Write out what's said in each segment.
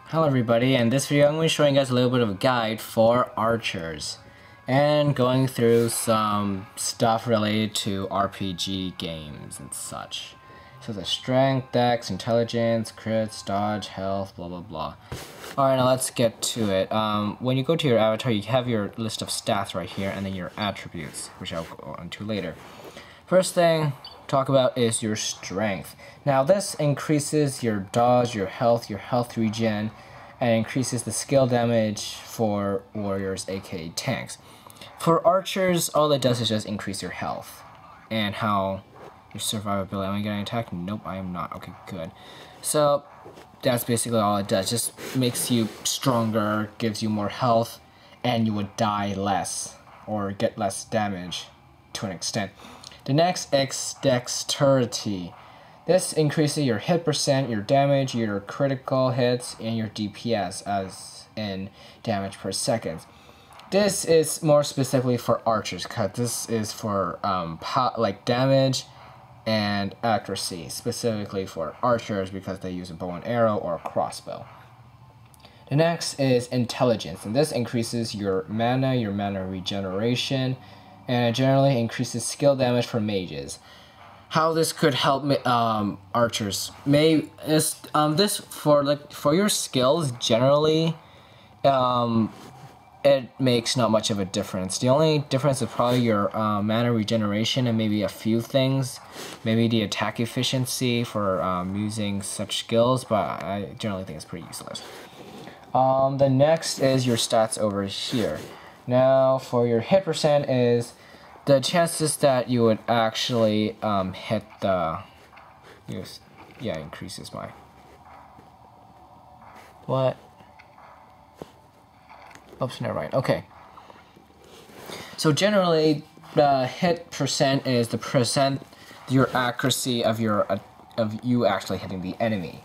Hello everybody, in this video I'm going to be showing you guys a little bit of a guide for archers and going through some stuff related to RPG games and such. So the strength, dex, intelligence, crits, dodge, health, blah blah blah. Alright, now let's get to it. When you go to your avatar, you have your list of stats right here and then your attributes, which I'll go on to later. First thing talk about is your strength. Now this increases your dodge, your health regen, and increases the skill damage for warriors, aka tanks. For archers, all it does is just increase your health and how your survivability. Am I getting attacked? Nope, I am not. Okay, good. So that's basically all it does. Just makes you stronger, gives you more health, and you would die less or get less damage to an extent. The next is Dexterity. This increases your hit percent, your damage, your critical hits, and your DPS as in damage per second. This is more specifically for archers because this is for like damage and accuracy, specifically for archers because they use a bow and arrow or a crossbow. The next is Intelligence, and this increases your mana regeneration, and it generally increases skill damage for mages. How this could help archers this for your skills generally, it makes not much of a difference. The only difference is probably your mana regeneration and maybe a few things, maybe the attack efficiency for using such skills, but I generally think it's pretty useless. The next is your stats over here. Now for your hit percent is the chances that you would actually hit the increases by what? Oops, never mind. Okay. So generally, the hit percent is the percent your accuracy of you actually hitting the enemy.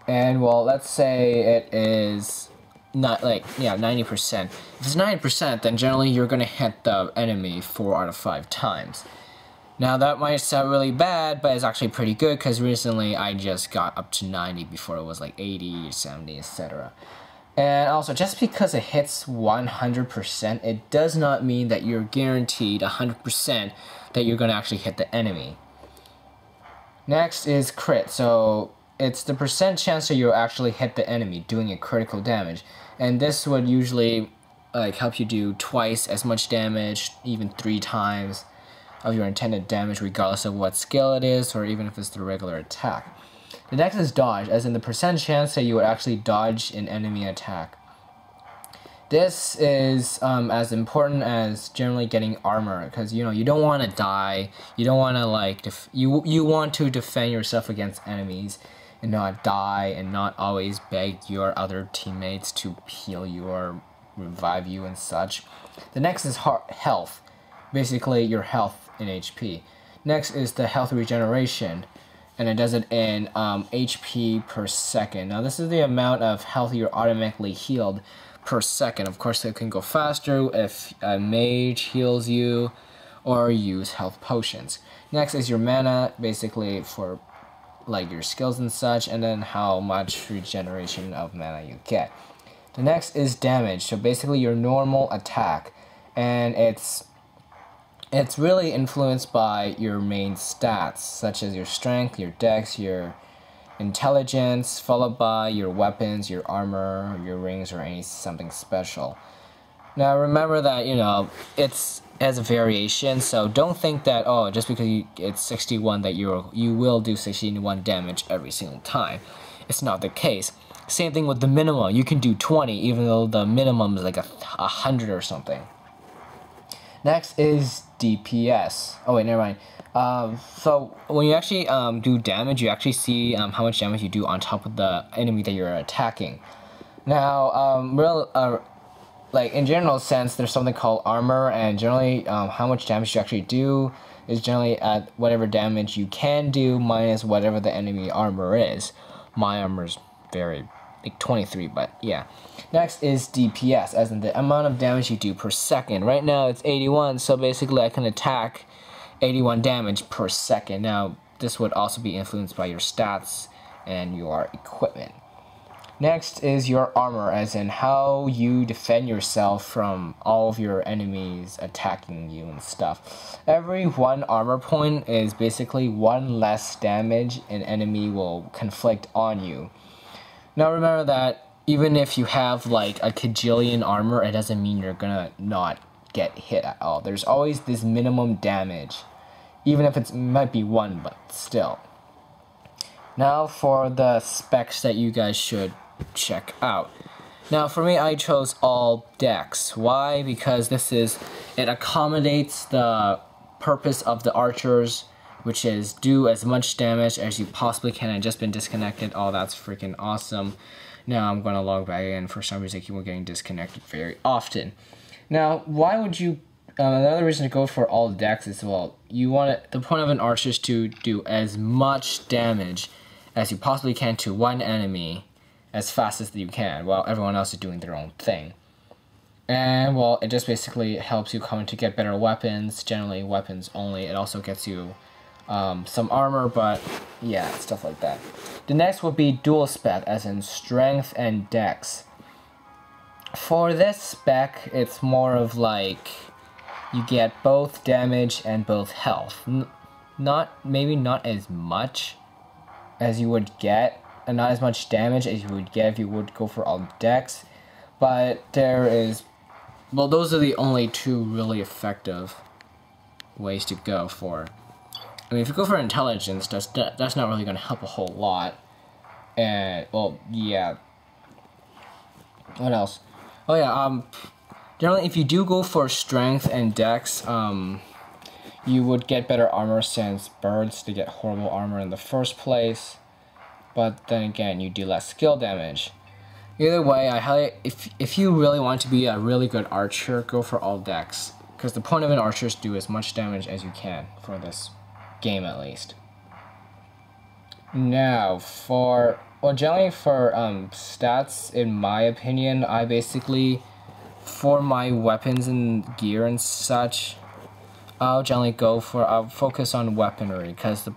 And well, let's say it is not 90%. If it's 90%, then generally you're gonna hit the enemy 4 out of 5 times. Now that might sound really bad, but it's actually pretty good because recently I just got up to 90 before it was like 80, 70, etc. And also, just because it hits 100%, it does not mean that you're guaranteed 100% that you're gonna actually hit the enemy. Next is crit. So it's the percent chance that you'll actually hit the enemy doing a critical damage. And this would usually help you do twice as much damage, even 3 times of your intended damage, regardless of what skill it is, or even if it's the regular attack. The next is dodge, as in the percent chance that you would actually dodge an enemy attack. This is as important as generally getting armor, because you don't want to die. You don't want to you want to defend yourself against enemies and not die, and not always beg your other teammates to heal you or revive you and such. The next is health, basically your health in HP. Next is the health regeneration, and it does it in HP per second. Now this is the amount of health you're automatically healed per second. Of course, it can go faster if a mage heals you or use health potions. Next is your mana, basically for your skills and such, and then how much regeneration of mana you get. The next is damage, so basically your normal attack, and it's really influenced by your main stats, such as your strength, your dex, your intelligence, followed by your weapons, your armor, your rings, or something special. Now remember that it's as a variation, so don't think that just because it's 61 that you will do 61 damage every single time. It's not the case. Same thing with the minimum. You can do 20 even though the minimum is like 100 or something. Next is DPS. Oh wait, never mind. So when you actually do damage, you actually see how much damage you do on top of the enemy that you're attacking. Now, in general sense, there's something called armor, and generally how much damage you actually do is generally at whatever damage you can do minus whatever the enemy armor is. My armor is very 23, but yeah. Next is DPS, as in the amount of damage you do per second. Right now it's 81, so basically I can attack 81 damage per second. Now this would also be influenced by your stats and your equipment. Next is your armor, as in how you defend yourself from all of your enemies attacking you and stuff. Every 1 armor point is basically 1 less damage an enemy will inflict on you. Now remember that even if you have like a kajillion armor, it doesn't mean you're gonna not get hit at all. There's always this minimum damage, even if it might be 1, but still. Now for the specs that you guys should check out. Now for me, I chose all Dex. Why? Because it accommodates the purpose of the archers, which is do as much damage as you possibly can. I just been disconnected. Oh, that's freaking awesome. Now I'm gonna log back in. For some reason, I keep on getting disconnected very often. Now, why would you? Another reason to go for all Dex is, well, you want it. The point of an archer is to do as much damage as you possibly can to 1 enemy as fast as you can, while everyone else is doing their own thing. And, well, it just basically helps you come to get better weapons, generally weapons only. It also gets you some armor, but yeah, stuff like that. The next would be dual spec, as in strength and dex. For this spec, it's more of like you get both damage and both health. Maybe not as much as you would get, and not as much damage as you would get if you would go for all dex, but well, those are the only 2 really effective ways to go for. I mean, if you go for intelligence, that's not really going to help a whole lot. And, well, yeah. What else? Oh yeah, generally if you do go for strength and dex, you would get better armor, since birds, they get horrible armor in the first place. But then again, you do less skill damage. Either way, if you really want to be a really good archer, go for all dex, because the point of an archer is to do as much damage as you can for this game, at least. Now generally for stats, in my opinion, I basically, for my weapons and gear and such, I'll focus on weaponry, because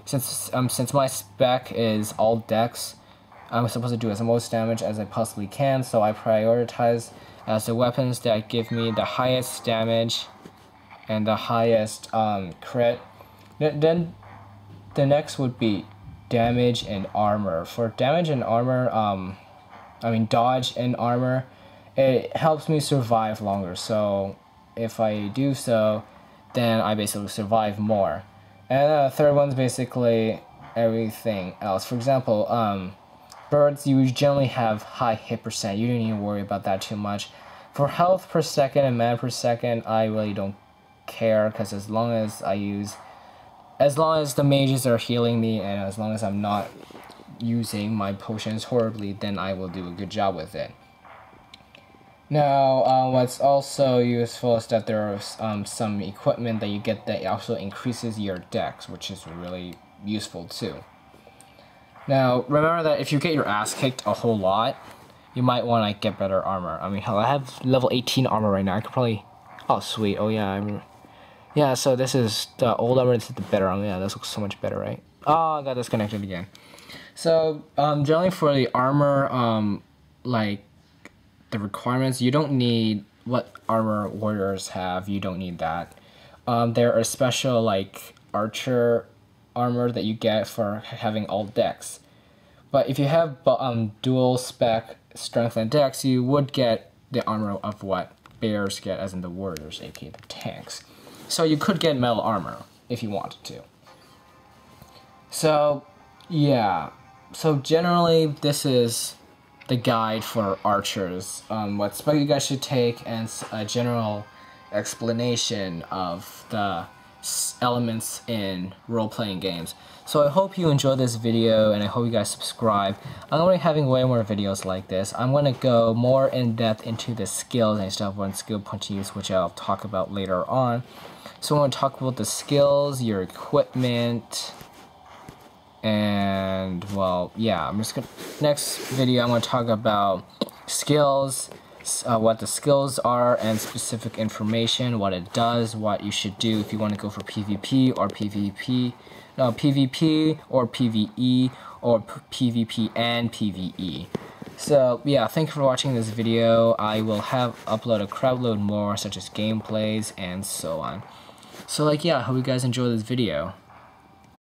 since my spec is all dex, I'm supposed to do as much damage as I possibly can, so I prioritize as the weapons that give me the highest damage and the highest crit. Then the next would be damage and armor. For damage and armor, dodge and armor, it helps me survive longer, so if I do so, then I basically survive more. And the third one's basically everything else. For example, birds, you generally have high hit percent. You don't need to worry about that too much. For health per second and mana per second, I really don't care, because as long as the mages are healing me, and as long as I'm not using my potions horribly, then I will do a good job with it. Now, what's also useful is that there are some equipment that you get that also increases your dex, which is really useful too. Now, remember that if you get your ass kicked a whole lot, you might want to get better armor. I mean, hell, I have level 18 armor right now. I could probably... Oh, sweet. Oh, yeah. Yeah, so this is the old armor, this is the better armor. Yeah, this looks so much better, right? Oh, I got disconnected again. So, generally for the armor, like, the requirements, you don't need what armor warriors have. You don't need that. There are special, like, archer armor that you get for having all dex. But if you have dual spec strength and dex, you would get the armor of what bears get, as in the warriors, aka the tanks. So you could get metal armor if you wanted to. So, yeah. So generally, this is the guide for archers. What spec you guys should take, and a general explanation of the elements in role-playing games. So I hope you enjoyed this video, and I hope you guys subscribe. I'm going to be having way more videos like this. I'm going to go more in depth into the skills and stuff on skill point to use, which I'll talk about later on. So I'm going to talk about the skills, your equipment, and, well, yeah, next video I'm going to talk about skills, what the skills are, and specific information, what it does, what you should do if you want to go for PvP or PvP, no, PvP or PvE or PvP and PvE. So yeah, thank you for watching this video. I will upload a crowd load more, such as gameplays and so on. So like yeah, I hope you guys enjoy this video.